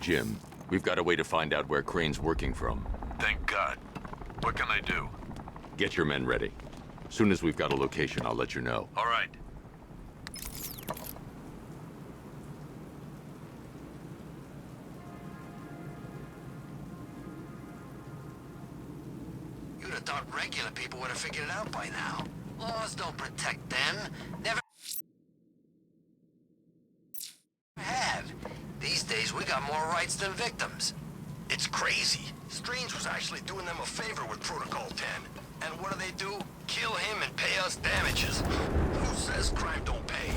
Jim, we've got a way to find out where Crane's working from. Thank God. What can I do? Get your men ready. Soon as we've got a location, I'll let you know. All right. You'd have thought regular people would have figured it out by now. Laws don't protect them. Never have. These days, we got more rights than victims. It's crazy. Strange was actually doing them a favor with Protocol 10. And what do? Kill him and pay us damages. Who says crime don't pay?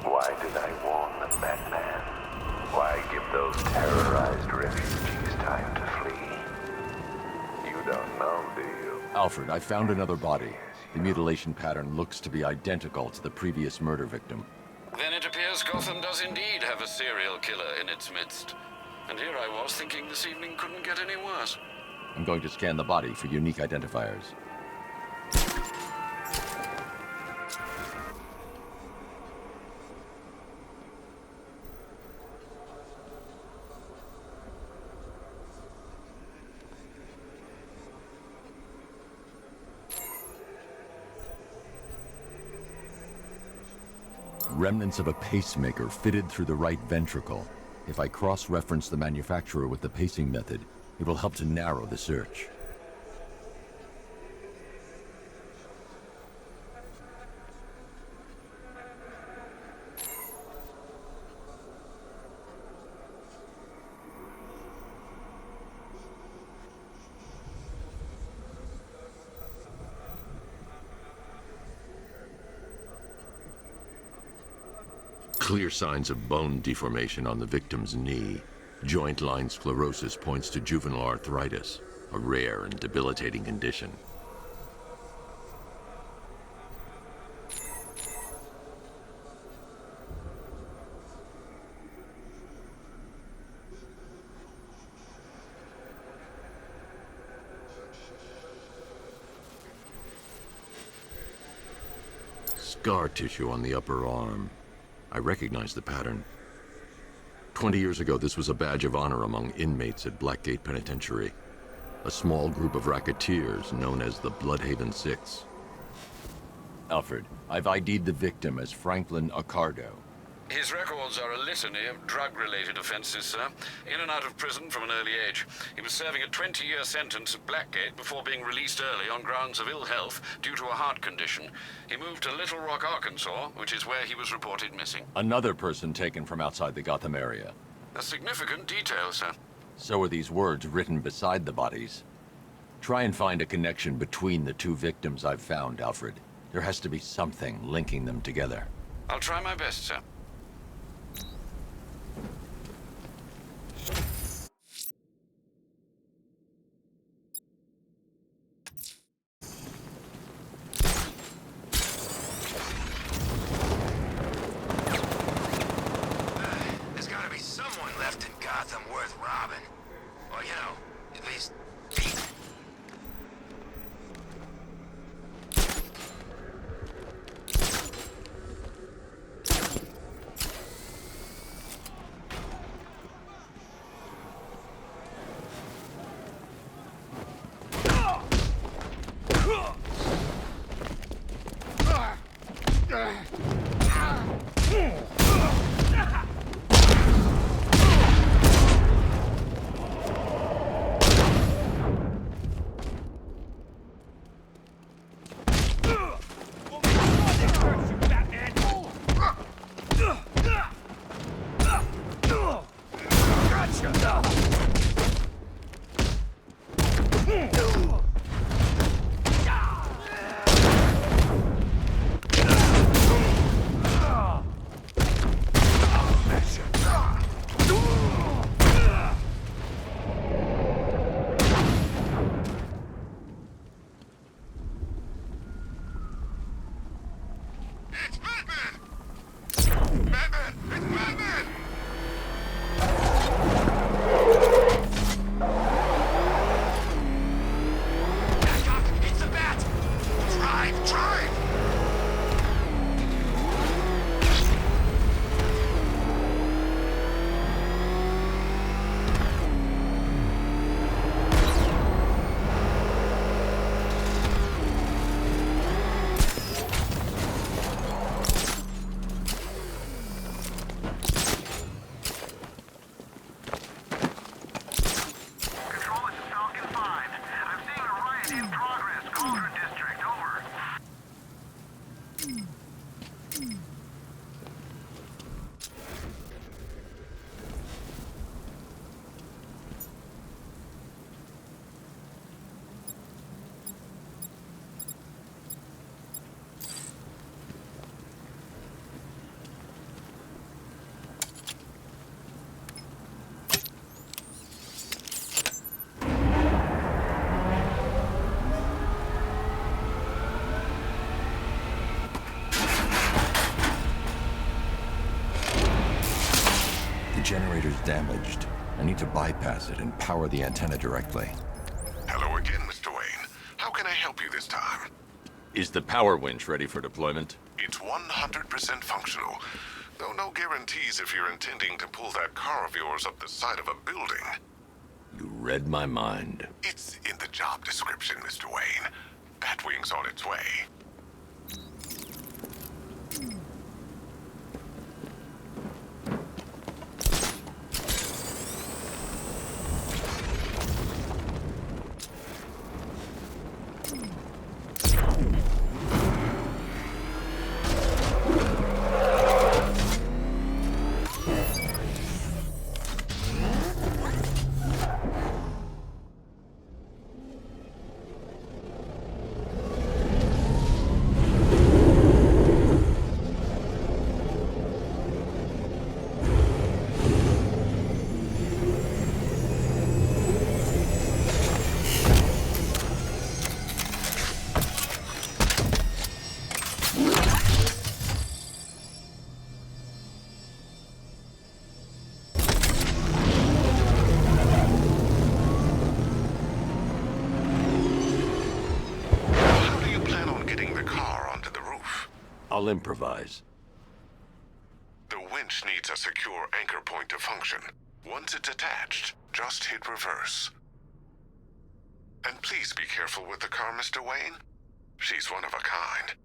Why did I warn them, Batman? Why give those terrorized refugees time to flee? You don't know, do you? Alfred, I found another body. The mutilation pattern looks to be identical to the previous murder victim. Then it appears Gotham does indeed have a serial killer in its midst. And here I was thinking this evening couldn't get any worse. I'm going to scan the body for unique identifiers. Remnants of a pacemaker fitted through the right ventricle. If I cross-reference the manufacturer with the pacing method, it will help to narrow the search. Clear signs of bone deformation on the victim's knee. Joint line sclerosis points to juvenile arthritis, a rare and debilitating condition. Scar tissue on the upper arm. I recognize the pattern. 20 years ago, this was a badge of honor among inmates at Blackgate Penitentiary. A small group of racketeers known as the Bloodhaven Six. Alfred, I've ID'd the victim as Franklin Accardo. His records are a litany of drug-related offenses, sir. In and out of prison from an early age. He was serving a 20-year sentence at Blackgate before being released early on grounds of ill health due to a heart condition. He moved to Little Rock, Arkansas, which is where he was reported missing. Another person taken from outside the Gotham area. A significant detail, sir. So are these words written beside the bodies. Try and find a connection between the two victims I've found, Alfred. There has to be something linking them together. I'll try my best, sir. Generator's damaged. I need to bypass it and power the antenna directly. Hello again, Mr. Wayne. How can I help you this time? Is the power winch ready for deployment? It's 100% functional, though no guarantees if you're intending to pull that car of yours up the side of a building. You read my mind. It's in the job description, Mr. Wayne. Batwing's on its way. I'll improvise. The winch needs a secure anchor point to function. Once it's attached, just hit reverse. And please be careful with the car, Mr. Wayne. She's one of a kind.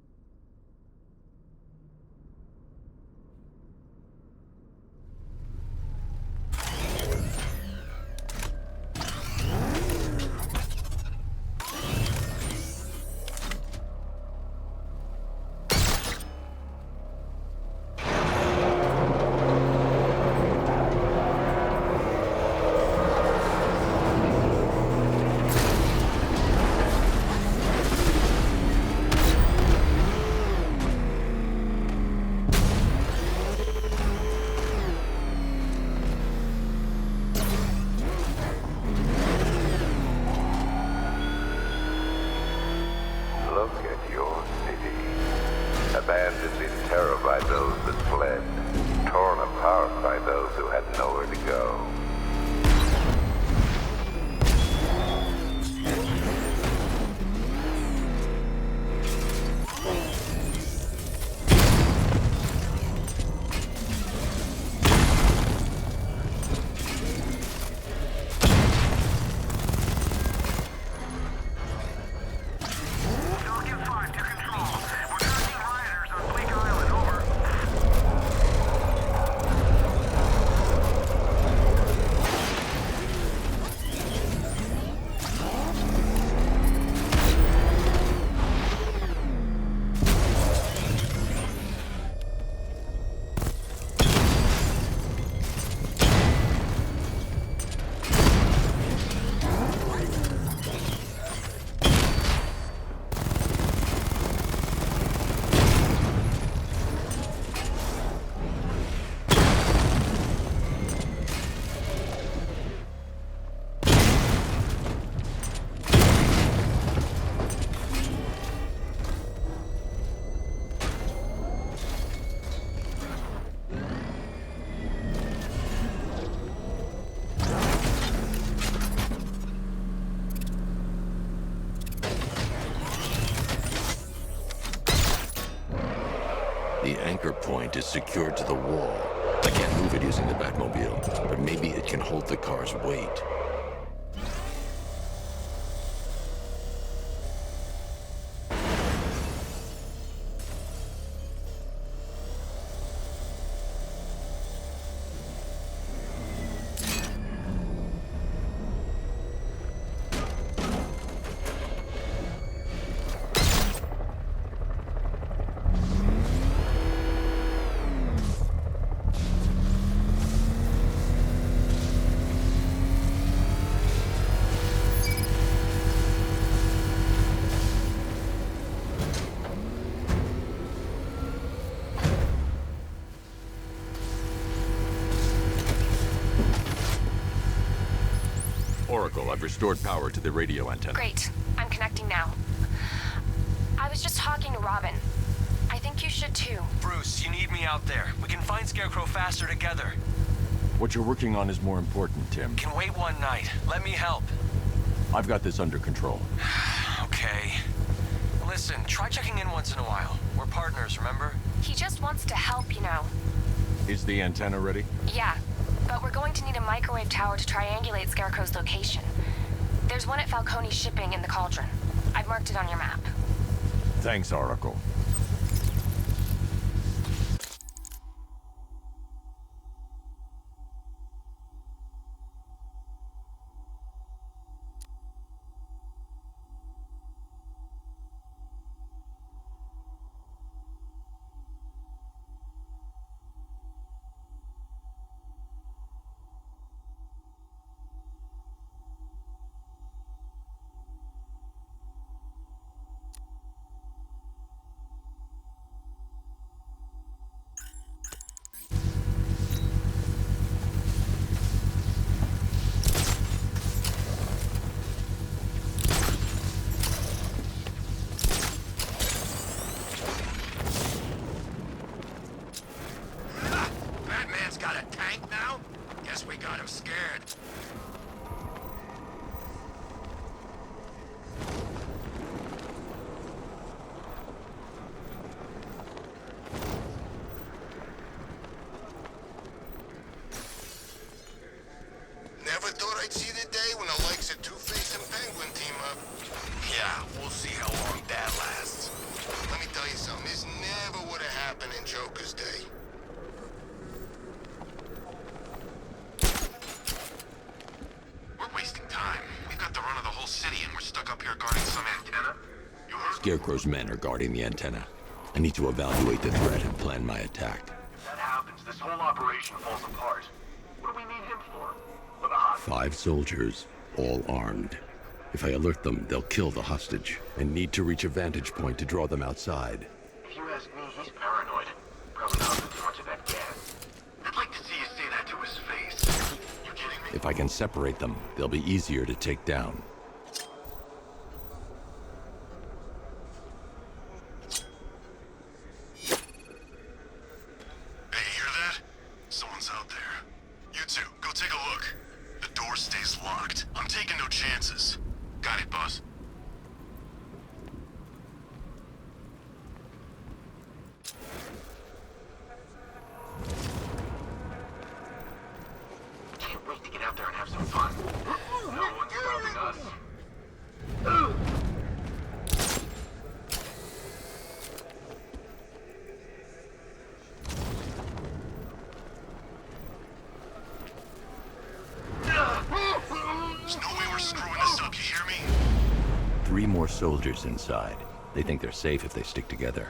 The anchor point is secured to the wall. I can't move it using the Batmobile, but maybe it can hold the car's weight. Oracle, I've restored power to the radio antenna. Great. I'm connecting now. I was just talking to Robin. I think you should too. Bruce, you need me out there. We can find Scarecrow faster together. What you're working on is more important, Tim. Can wait one night. Let me help. I've got this under control. Okay. Listen, try checking in once in a while. We're partners, remember? He just wants to help, you know. Is the antenna ready? Yeah, but we're going to need a microwave tower to triangulate Scarecrow's location. There's one at Falcone Shipping in the Cauldron. I've marked it on your map. Thanks, Oracle. Batman's got a tank now? Guess we got him scared. Never thought I'd see the day when the likes of Two-Face and Penguin team up. Yeah, we'll see how long that lasts. Let me tell you something, this never would have happened in Joker's day. We're wasting time. We've got the run of the whole city and we're stuck up here guarding some antenna. You heard? Scarecrow's men are guarding the antenna. I need to evaluate the threat and plan my attack. If that happens, this whole operation falls apart. What do we need him for? 5 soldiers, all armed. If I alert them, they'll kill the hostage, and need to reach a vantage point to draw them outside. If you ask me, he's paranoid. Probably not too much of that gas. I'd like to see you say that to his face. You kidding me? If I can separate them, they'll be easier to take down. Hey, you hear that? Someone's out there. You two, go take a look. The door stays locked. I'm taking no chances. Got it, boss. Can't wait to get out there and have some fun. No one's stopping us. There's no way we're screwing this up, you hear me? 3 more soldiers inside. They think they're safe if they stick together.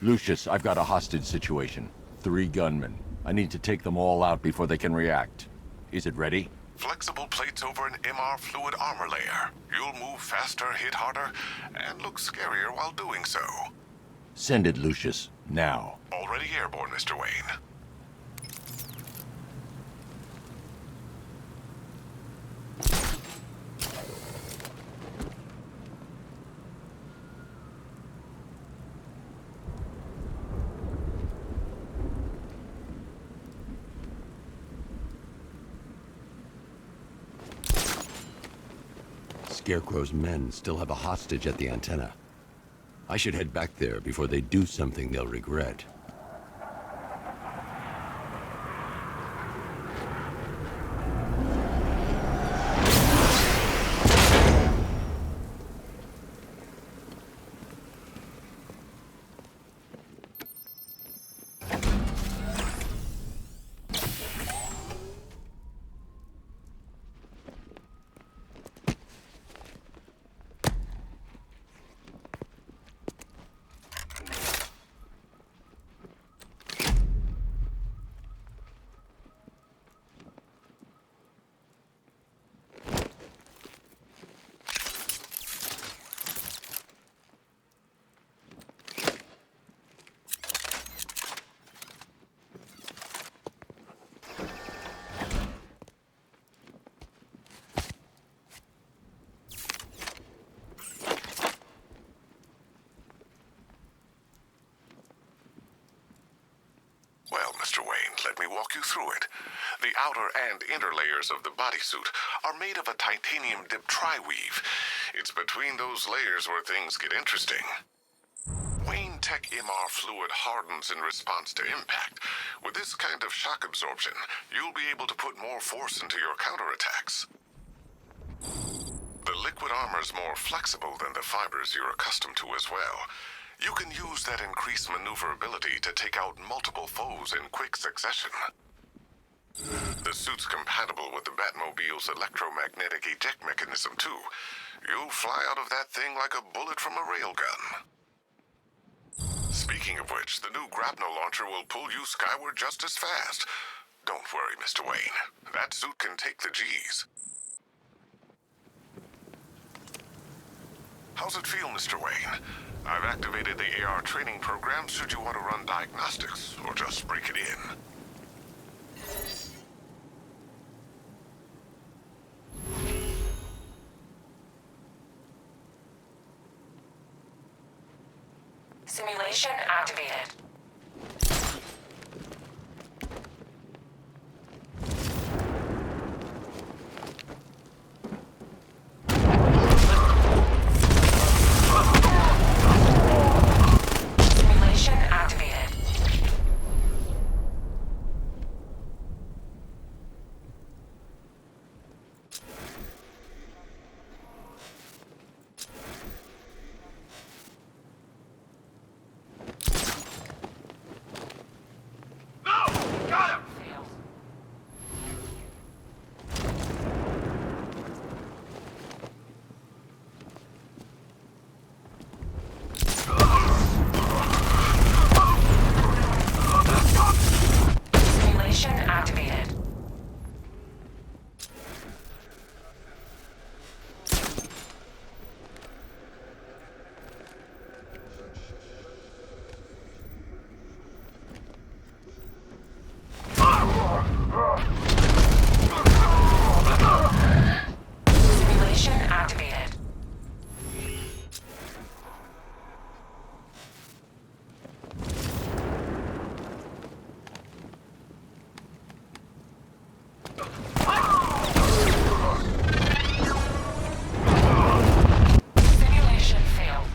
Lucius, I've got a hostage situation. 3 gunmen. I need to take them all out before they can react. Is it ready? Flexible plates over an MR fluid armor layer. You'll move faster, hit harder, and look scarier while doing so. Send it, Lucius. Now. Already airborne, Mr. Wayne. Scarecrow's men still have a hostage at the antenna. I should head back there before they do something they'll regret. Well, Mr. Wayne, let me walk you through it. The outer and inner layers of the bodysuit are made of a titanium-dipped tri-weave. It's between those layers where things get interesting. Wayne Tech MR fluid hardens in response to impact. With this kind of shock absorption, you'll be able to put more force into your counterattacks. The liquid armor's more flexible than the fibers you're accustomed to as well. You can use that increased maneuverability to take out multiple foes in quick succession. The suit's compatible with the Batmobile's electromagnetic eject mechanism, too. You'll fly out of that thing like a bullet from a railgun. Speaking of which, the new grapnel launcher will pull you skyward just as fast. Don't worry, Mr. Wayne. That suit can take the G's. How's it feel, Mr. Wayne? I've activated the AR training program should you want to run diagnostics, or just break it in. Simulation activated. Simulation activated. Simulation activated. Simulation activated. Simulation failed.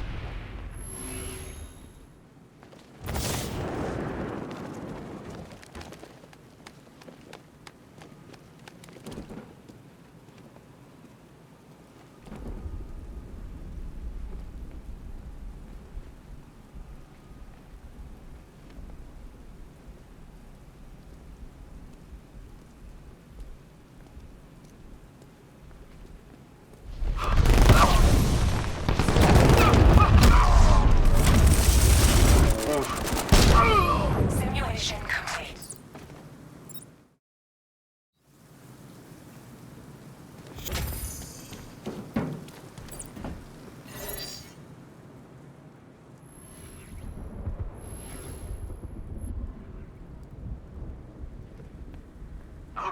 Simulation complete.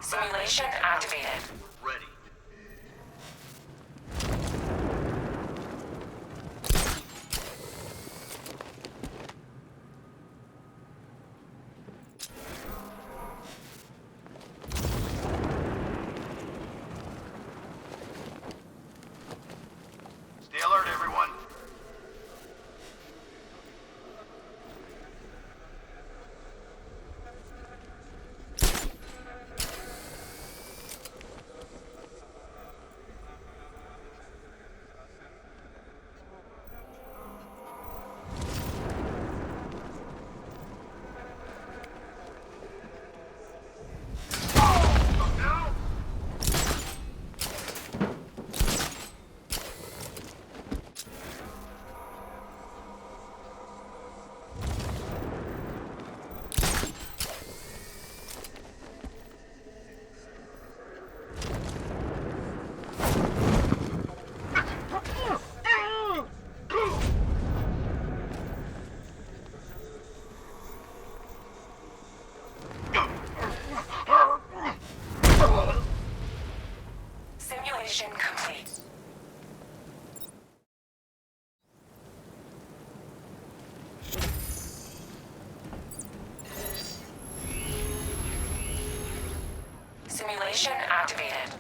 Simulation activated. Ready. Stay alert, everyone. Simulation complete. Simulation activated.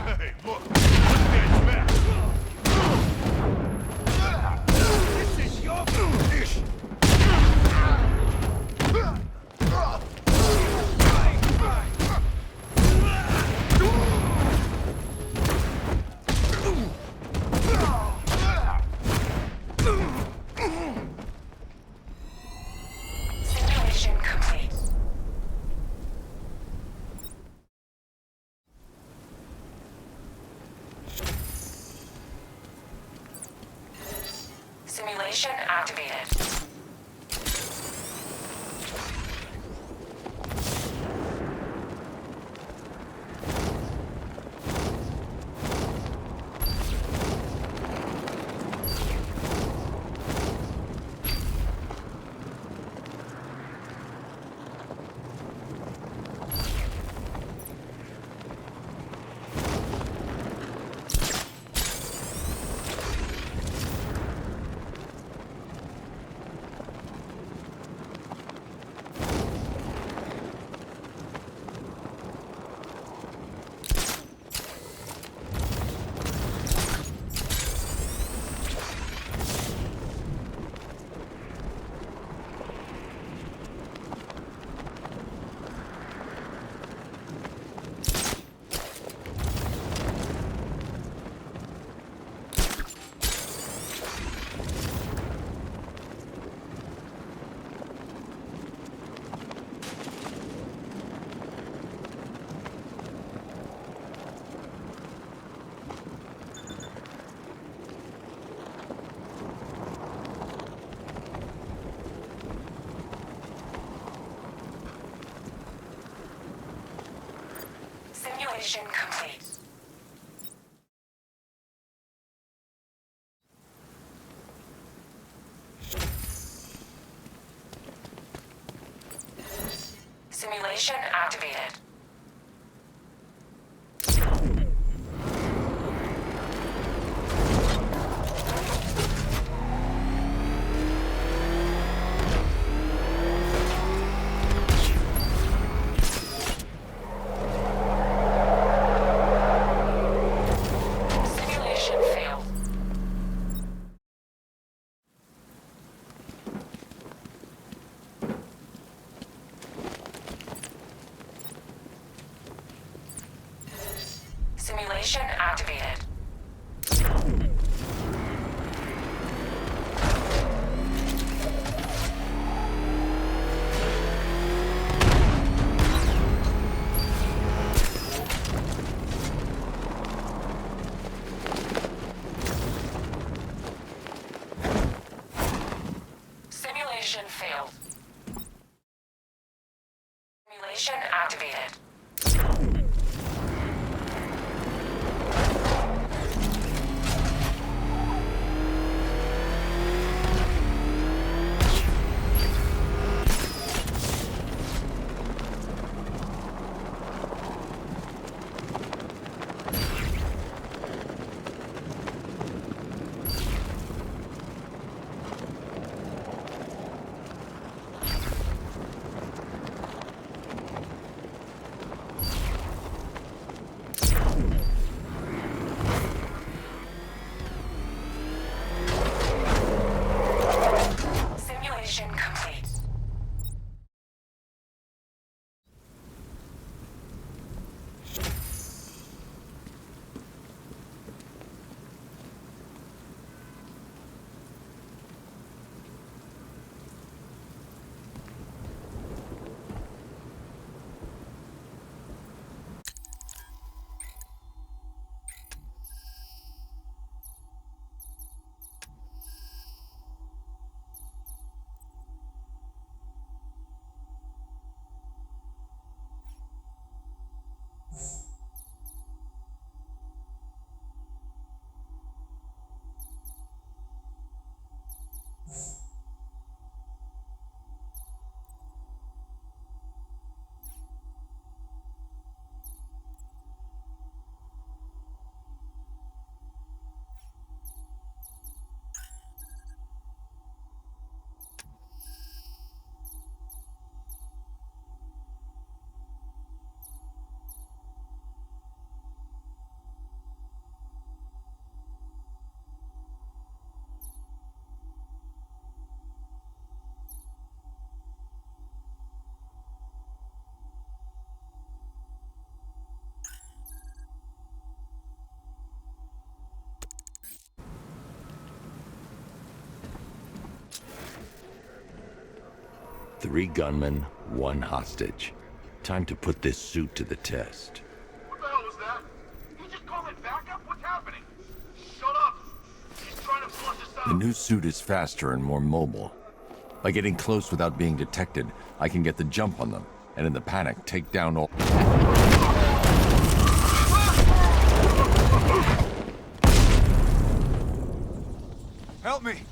Hey, look! Stand back! This is your dish! Simulation complete. Simulation activated. Simulation complete. Simulation activated. Simulation failed. Simulation activated. Simulation failed. Simulation activated. 3 gunmen, 1 hostage. Time to put this suit to the test. What the hell was that? He just called it backup? What's happening? Shut up! He's trying to flush us out. The new suit is faster and more mobile. By getting close without being detected, I can get the jump on them, and in the panic, take down all... Help me!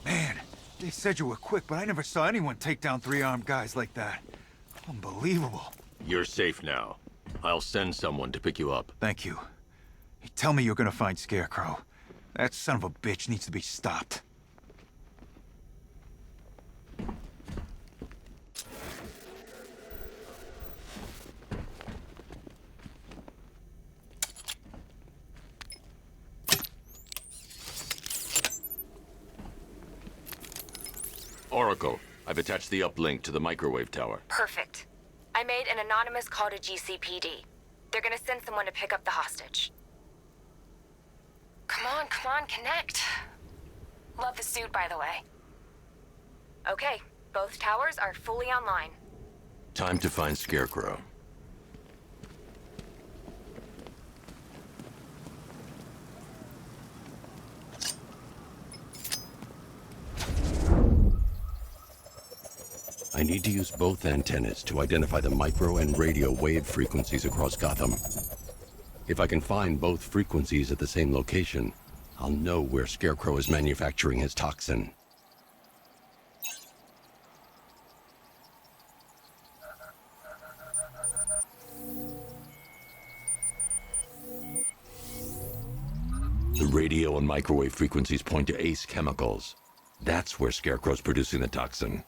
Man, they said you were quick, but I never saw anyone take down 3 armed guys like that. Unbelievable. You're safe now. I'll send someone to pick you up. Thank you. You tell me you're gonna find Scarecrow. That son of a bitch needs to be stopped. Oracle, I've attached the uplink to the microwave tower. Perfect. I made an anonymous call to GCPD. They're gonna send someone to pick up the hostage. Come on, connect. Love the suit, by the way. Okay, both towers are fully online. Time to find Scarecrow. I need to use both antennas to identify the micro and radio wave frequencies across Gotham. If I can find both frequencies at the same location, I'll know where Scarecrow is manufacturing his toxin. The radio and microwave frequencies point to Ace Chemicals. That's where Scarecrow's producing the toxin.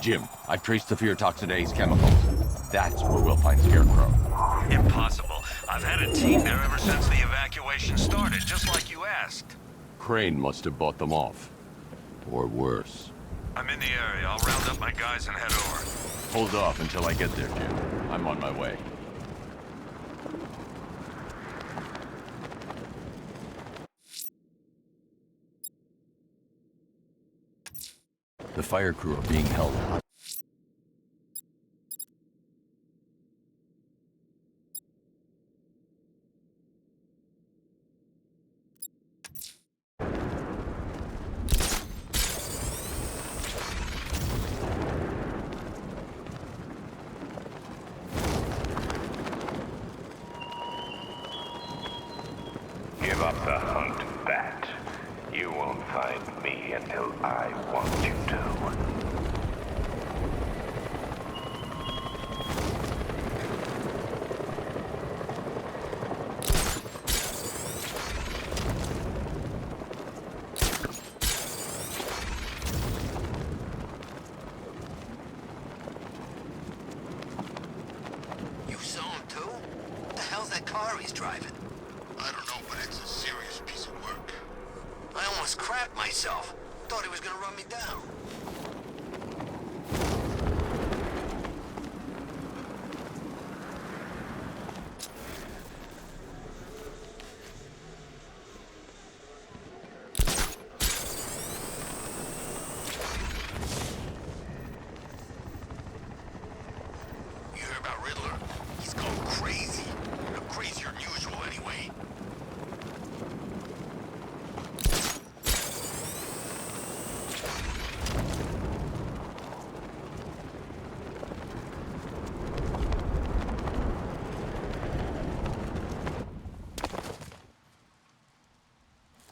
Jim, I've traced the fear toxin to Ace Chemicals. That's where we'll find Scarecrow. Impossible. I've had a team there ever since the evacuation started, just like you asked. Crane must have bought them off. Or worse. I'm in the area. I'll round up my guys and head over. Hold off until I get there, Jim. I'm on my way. The fire crew are being held hostage. Give up the hunt, Bat. You won't find me until I want you to. You saw him too? What the hell's that car he's driving? I don't know, but it's a serious piece of work. I almost crapped myself. Thought he was gonna run me down. You hear about Riddler? He's gone crazy. Crazier than usual, anyway.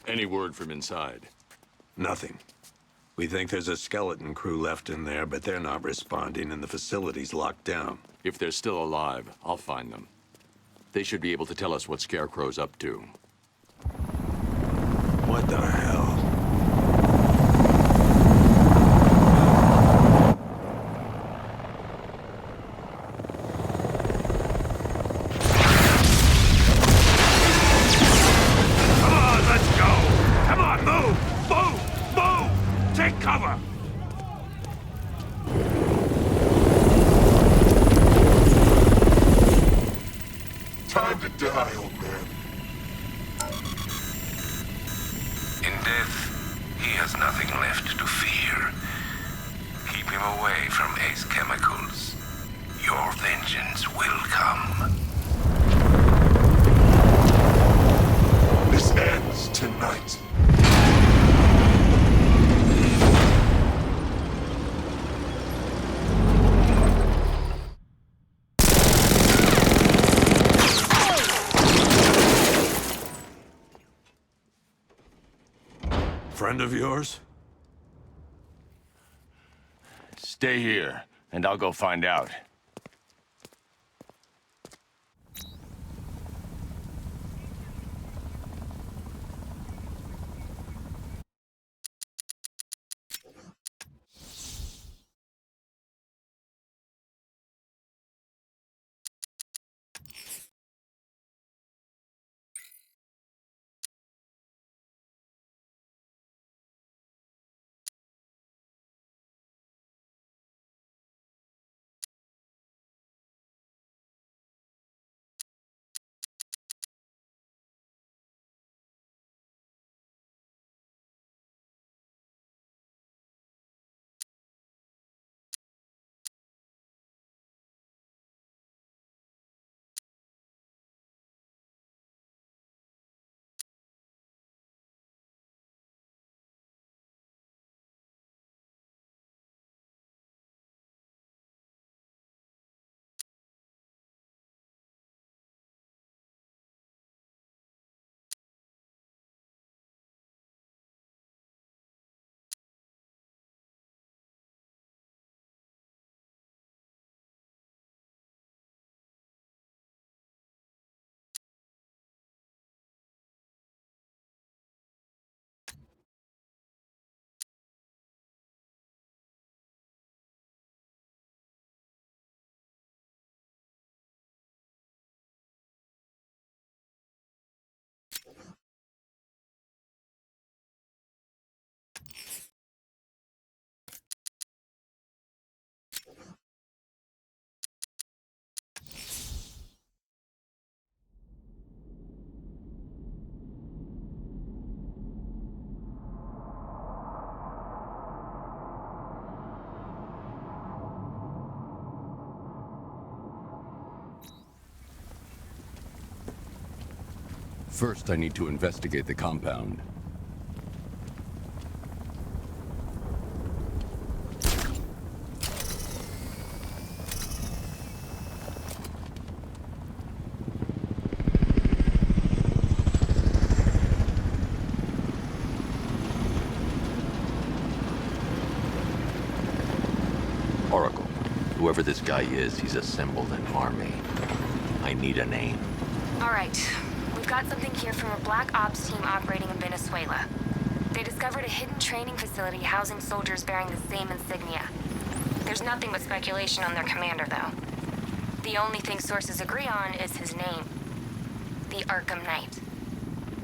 Any word from inside? Nothing. We think there's a skeleton crew left in there, but they're not responding and the facility's locked down. If they're still alive, I'll find them. They should be able to tell us what Scarecrow's up to. What the hell? Come on, let's go! Come on, move! Move! Move! Take cover! Time to die, old man. In death, he has nothing. away from Ace Chemicals, your vengeance will come. This ends tonight. Friend of yours? Stay here, and I'll go find out. First, I need to investigate the compound. Oracle, whoever this guy is, he's assembled an army. I need a name. All right. We've got something here from a Black Ops team operating in Venezuela. They discovered a hidden training facility housing soldiers bearing the same insignia. There's nothing but speculation on their commander, though. The only thing sources agree on is his name. The Arkham Knight.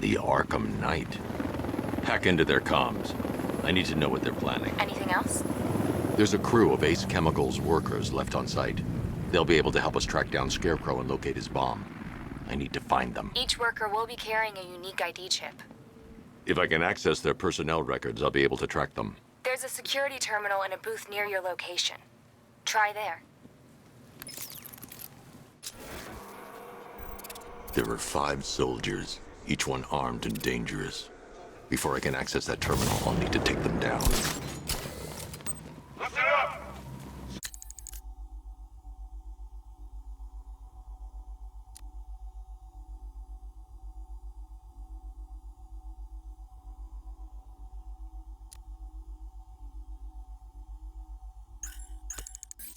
The Arkham Knight? Hack into their comms. I need to know what they're planning. Anything else? There's a crew of Ace Chemicals workers left on site. They'll be able to help us track down Scarecrow and locate his bomb. I need to find them. Each worker will be carrying a unique ID chip. If I can access their personnel records, I'll be able to track them. There's a security terminal in a booth near your location. Try there. There are 5 soldiers, each one armed and dangerous. Before I can access that terminal, I'll need to take them down. Listen up!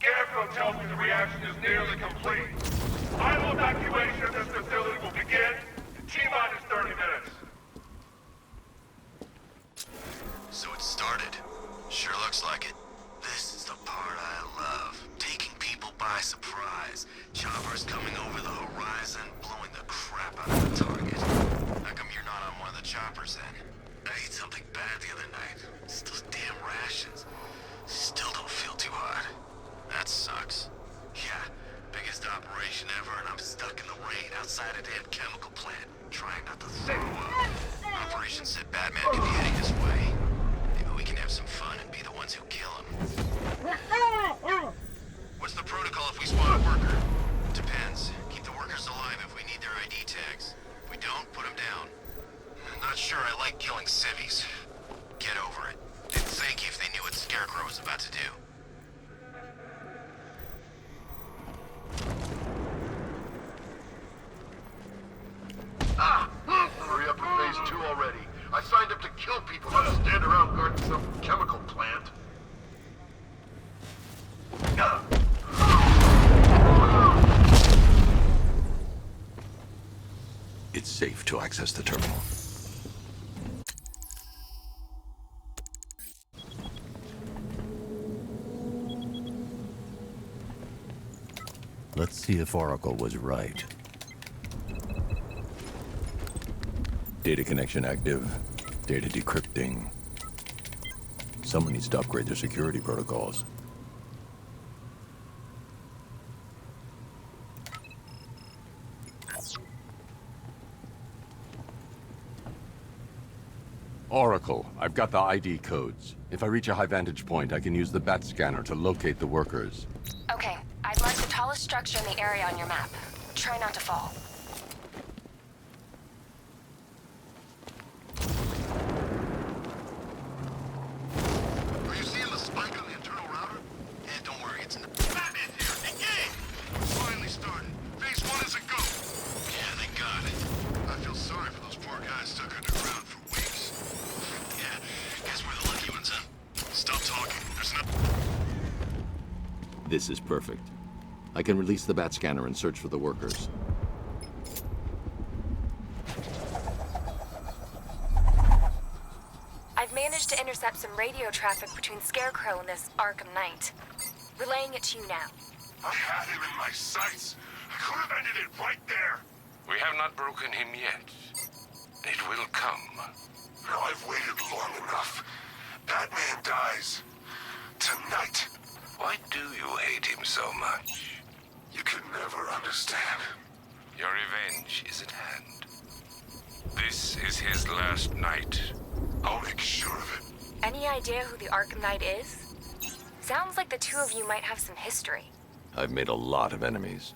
Scarecrow tells me the reaction is nearly complete. Final evacuation of this facility will begin in T-minus 30 minutes. So it started. Sure looks like it. This is the part I love. Taking people by surprise. Choppers coming over the horizon, blowing the crap out of the target. How come you're not on one of the choppers then? I ate something bad the other night. It's those damn rations. Still don't feel too hot. That sucks. Yeah, biggest operation ever, and I'm stuck in the rain outside a damn chemical plant, trying not to throw up. Operation said Batman could be heading this way. Maybe we can have some fun and be the ones who kill him. to access the terminal. Let's see if Oracle was right. Data connection active. Data decrypting. Someone needs to upgrade their security protocols. Oracle, I've got the ID codes. If I reach a high vantage point, I can use the bat scanner to locate the workers. Okay, I'd mark the tallest structure in the area on your map. Try not to fall. Are you seeing the spike on the internal router? Yeah, don't worry, it's not. Batman here, engage! Finally started. Phase 1 is a go. Yeah, they got it. I feel sorry for those poor guys stuck underground for weeks. Yeah, guess we're the lucky ones, huh? Stop talking. There's no... This is perfect. I can release the bat scanner and search for the workers. I've managed to intercept some radio traffic between Scarecrow and this Arkham Knight. Relaying it to you now. I had him in my sights. I could have ended it right there. We have not broken him yet. It will come. Now I've waited long enough. Batman dies. Tonight. Why do you hate him so much? You can never understand. Your revenge is at hand. This is his last night. I'll make sure of it. Any idea who the Arkham Knight is? Sounds like the two of you might have some history. I've made a lot of enemies.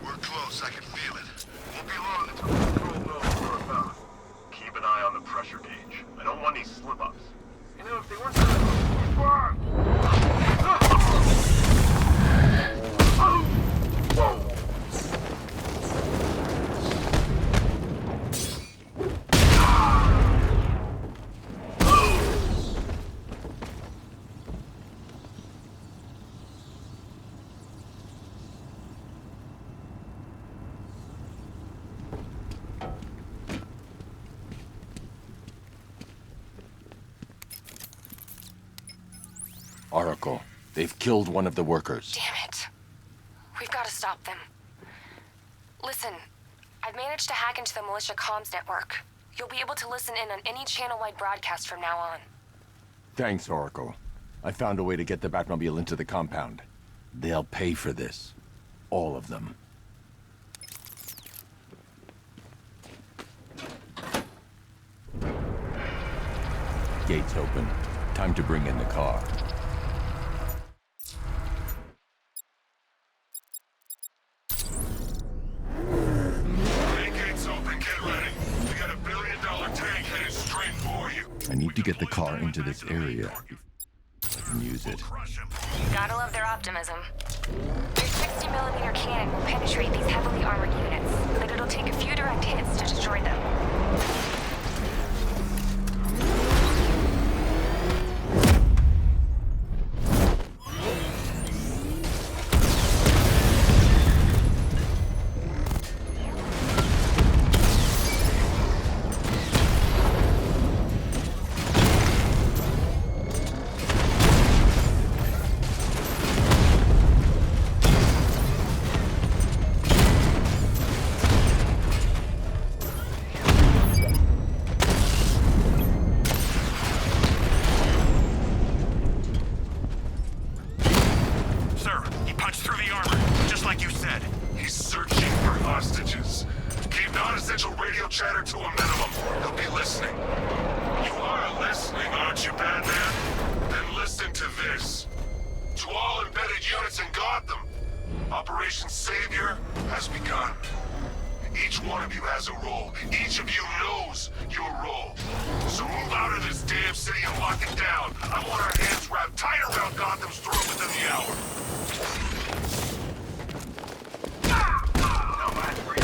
We're close, I can feel it. Won't be long until the control knows we're about. Keep an eye on the pressure gauge. I don't want any slip-ups. You know, if they weren't so far... Oracle, they've killed one of the workers. Damn it. We've got to stop them. Listen, I've managed to hack into the militia comms network. You'll be able to listen in on any channel-wide broadcast from now on. Thanks, Oracle. I found a way to get the Batmobile into the compound. They'll pay for this. All of them. Gates open. Time to bring in the car. Gates open, get ready. We got $1 billion tank headed straight for you. I need to get the car into this area. I can use it. Gotta love their optimism. Your 60mm cannon will penetrate these heavily armored units, but it'll take a few direct hits to destroy them. Non-essential radio chatter to a minimum. He'll be listening. You are listening, aren't you, Batman? Then listen to one of you has a role. Each of you knows your role. So move out of this damn city and lock it down. I want our hands wrapped tight around Gotham's throat within the hour. No match for you.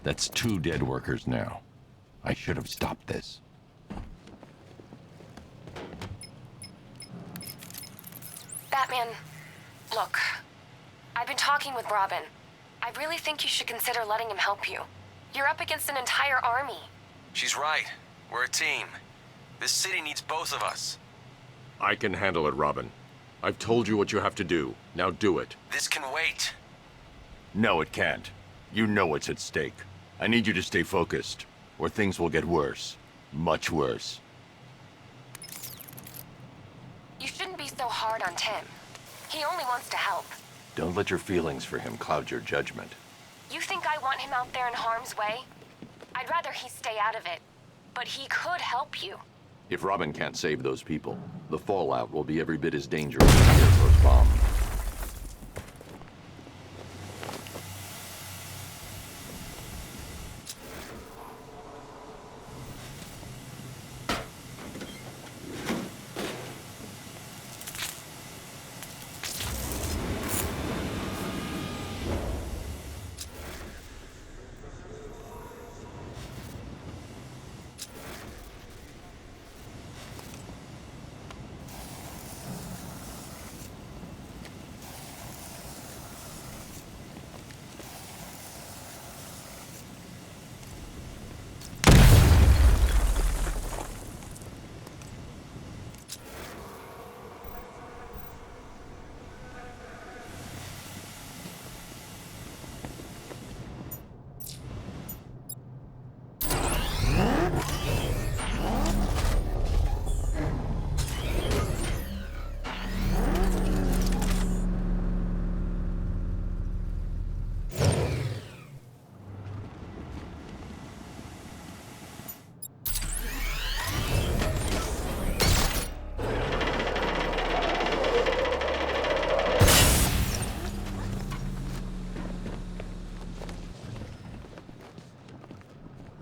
That's 2 dead workers now. I should have stopped this. Batman, look. I've been talking with Robin. I really think you should consider letting him help you. You're up against an entire army. She's right. We're a team. This city needs both of us. I can handle it, Robin. I've told you what you have to do. Now do it. This can wait. No, it can't. You know what's at stake. I need you to stay focused, or things will get worse. Much worse. You shouldn't be so hard on Tim. He only wants to help. Don't let your feelings for him cloud your judgment. You think I want him out there in harm's way? I'd rather he stay out of it. But he could help you. If Robin can't save those people, the fallout will be every bit as dangerous as the airport bomb.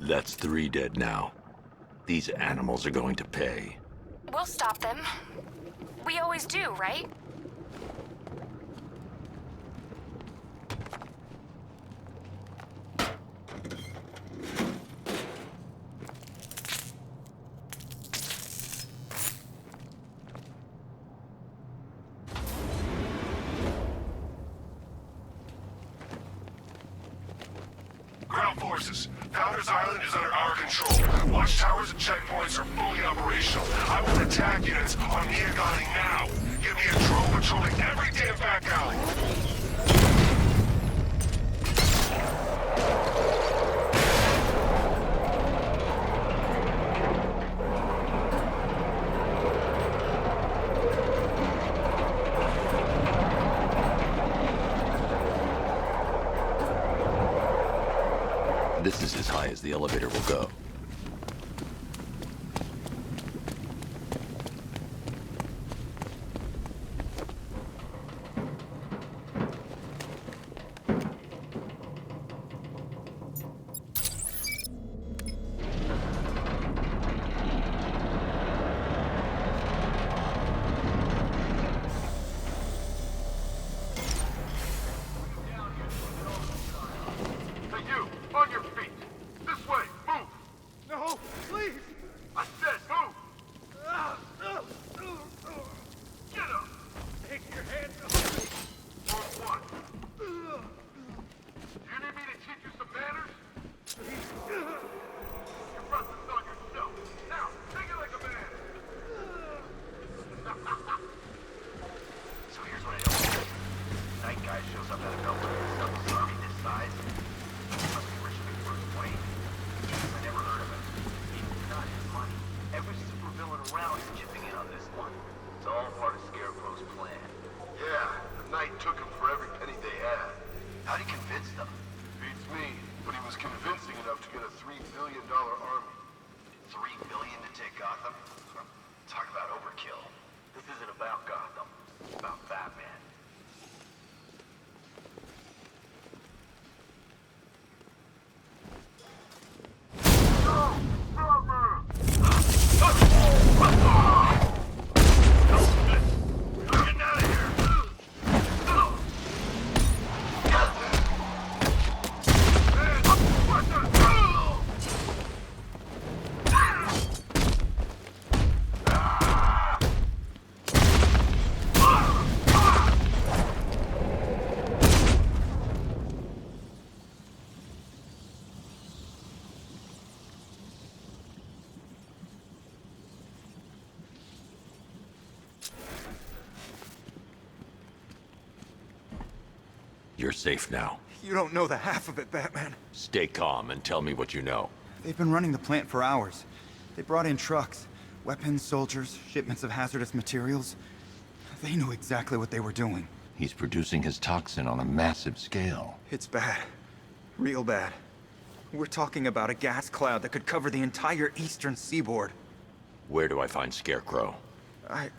That's 3 dead now. These animals are going to pay. We'll stop them. We always do, right? Ground forces, Founders Island is under our control. Watchtowers and checkpoints are fully operational. I want attack units on Miagani now. Give me a drone patrolling every damn back alley. This is as high as the elevator will go. Hey, you, on your feet. This way, move. You're safe now. You don't know the half of it, Batman. Stay calm and tell me what you know. They've been running the plant for hours. They brought in trucks, weapons, soldiers, shipments of hazardous materials. They knew exactly what they were doing. He's producing his toxin on a massive scale. It's bad. Real bad. We're talking about a gas cloud that could cover the entire eastern seaboard. Where do I find Scarecrow? I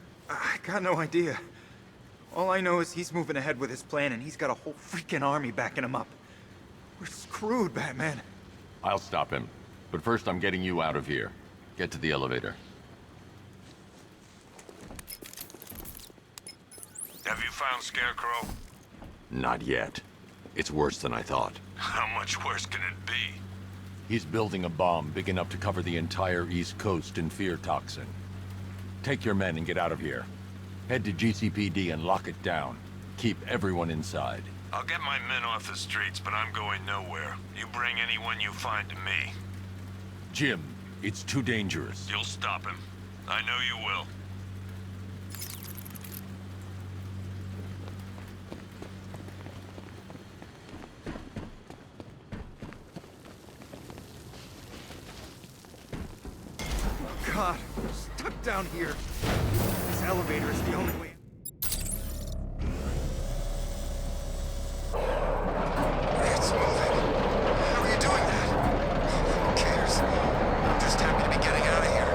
got no idea. All I know is he's moving ahead with his plan, and he's got a whole freaking army backing him up. We're screwed, Batman. I'll stop him. But first, I'm getting you out of here. Get to the elevator. Have you found Scarecrow? Not yet. It's worse than I thought. How much worse can it be? He's building a bomb big enough to cover the entire East Coast in fear toxin. Take your men and get out of here. Head to GCPD and lock it down. Keep everyone inside. I'll get my men off the streets, but I'm going nowhere. You bring anyone you find to me. Jim, it's too dangerous. You'll stop him. I know you will. God, we're stuck down here. This elevator is the only way. It's moving. How are you doing that? Who cares? I'm just happy to be getting out of here.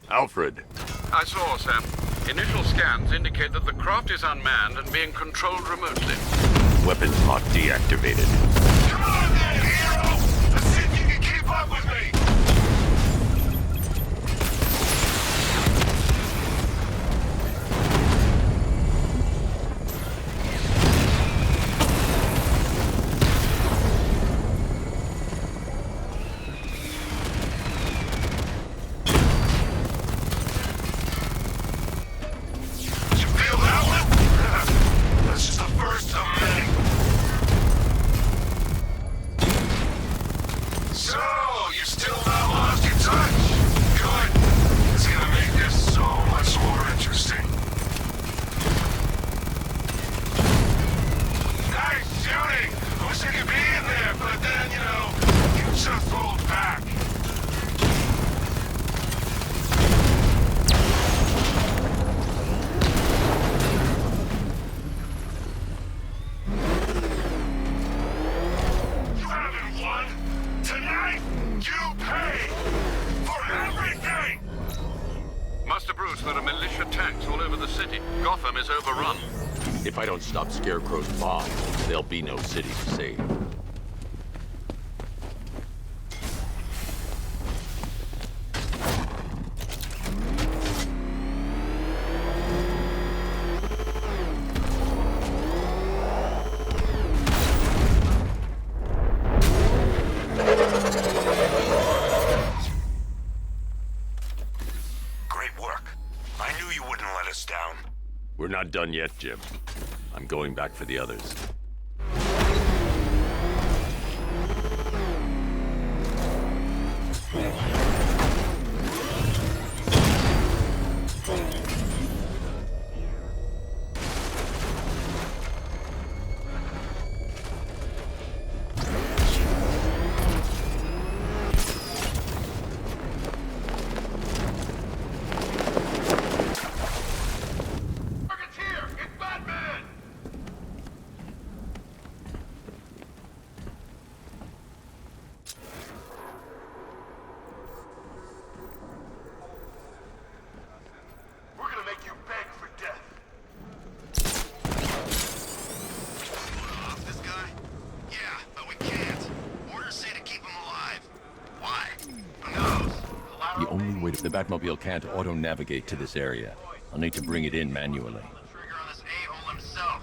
Alfred. I saw, Sam. Initial scans indicate that the craft is unmanned and being controlled remotely. Weapons lock deactivated. Come on then, hero! Let's see if you can keep up with me! You feel that one? That's just the first of many. So, you still not lost your touch? Good. It's gonna make this so much more interesting. Nice shooting! I wish I could be in there, but then, you just hold back. You haven't won. Tonight, you pay for everything! Master Bruce, there are militia tanks all over the city. Gotham is overrun. If I don't stop Scarecrow's bomb, there'll be no city to save. Great work. I knew you wouldn't let us down. We're not done yet, Jim. I'm going back for the others. Target's here! It's Batman! We're gonna make you beg for death. Off this guy? Yeah, but we can't. Orders say to keep him alive. Why? Who knows? The only way the Batmobile can't auto-navigate to this area. I'll need to bring it in manually. Trigger on this a-hole himself.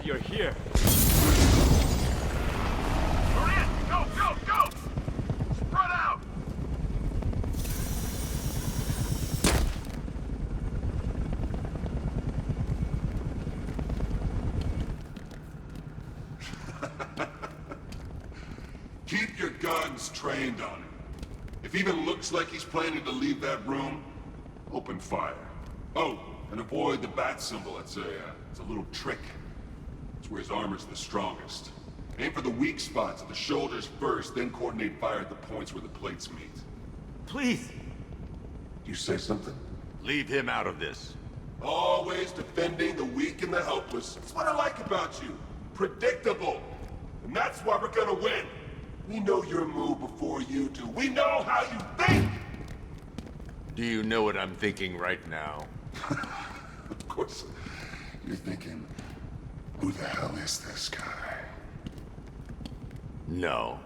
you're here. Hurry in! Go, go, go! Spread out! Keep your guns trained on him. If he even looks like he's planning to leave that room, open fire. Oh, and avoid the bat symbol. It's a little trick. It's where his armor's the strongest. Aim for the weak spots at the shoulders first, then coordinate fire at the points where the plates meet. Please! You say something? Leave him out of this. Always defending the weak and the helpless. That's what I like about you. Predictable. And that's why we're gonna win. We know your move before you do. We know how you think! Do you know what I'm thinking right now? Of course, you're thinking, who the hell is this guy? No.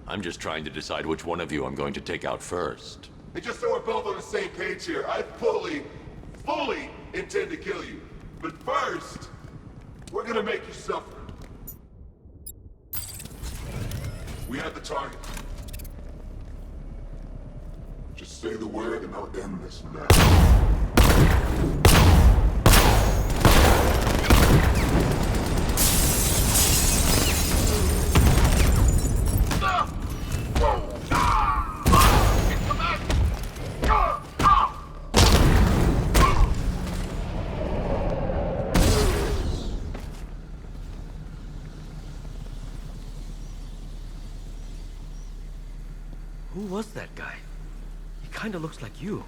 I'm just trying to decide which one of you I'm going to take out first. And just so we're both on the same page here, I fully intend to kill you. But first, we're gonna make you suffer. We have the target. Just say the word and I'll end this now. Who was that guy? He kinda looks like you.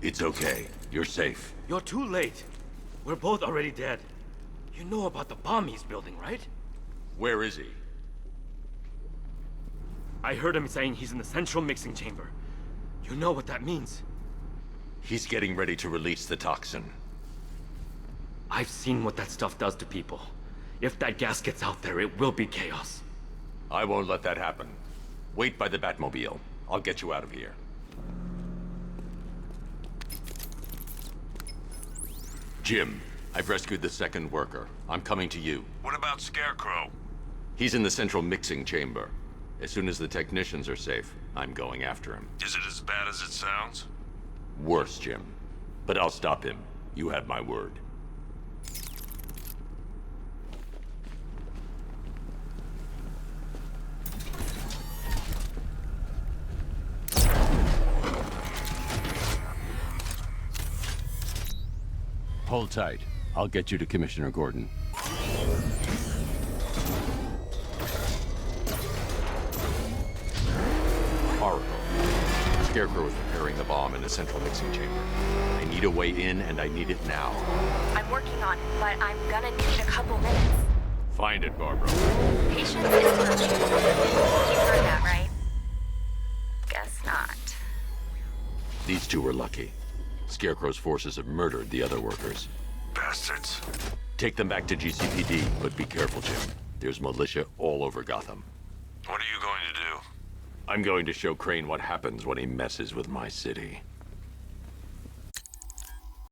It's okay. You're safe. You're too late. We're both already dead. You know about the bomb he's building, right? Where is he? I heard him saying he's in the central mixing chamber. You know what that means. He's getting ready to release the toxin. I've seen what that stuff does to people. If that gas gets out there, it will be chaos. I won't let that happen. Wait by the Batmobile. I'll get you out of here. Jim, I've rescued the second worker. I'm coming to you. What about Scarecrow? He's in the central mixing chamber. As soon as the technicians are safe, I'm going after him. Is it as bad as it sounds? Worse, Jim. But I'll stop him. You have my word. Hold tight. I'll get you to Commissioner Gordon. Oracle. Scarecrow is preparing the bomb in the central mixing chamber. I need a way in, and I need it now. I'm working on it, but I'm gonna need a couple minutes. Find it, Barbara. Patience is virtue. You've heard that, right? Guess not. These two were lucky. Scarecrow's forces have murdered the other workers. Bastards. Take them back to GCPD, but be careful, Jim. There's militia all over Gotham. What are you going to do? I'm going to show Crane what happens when he messes with my city.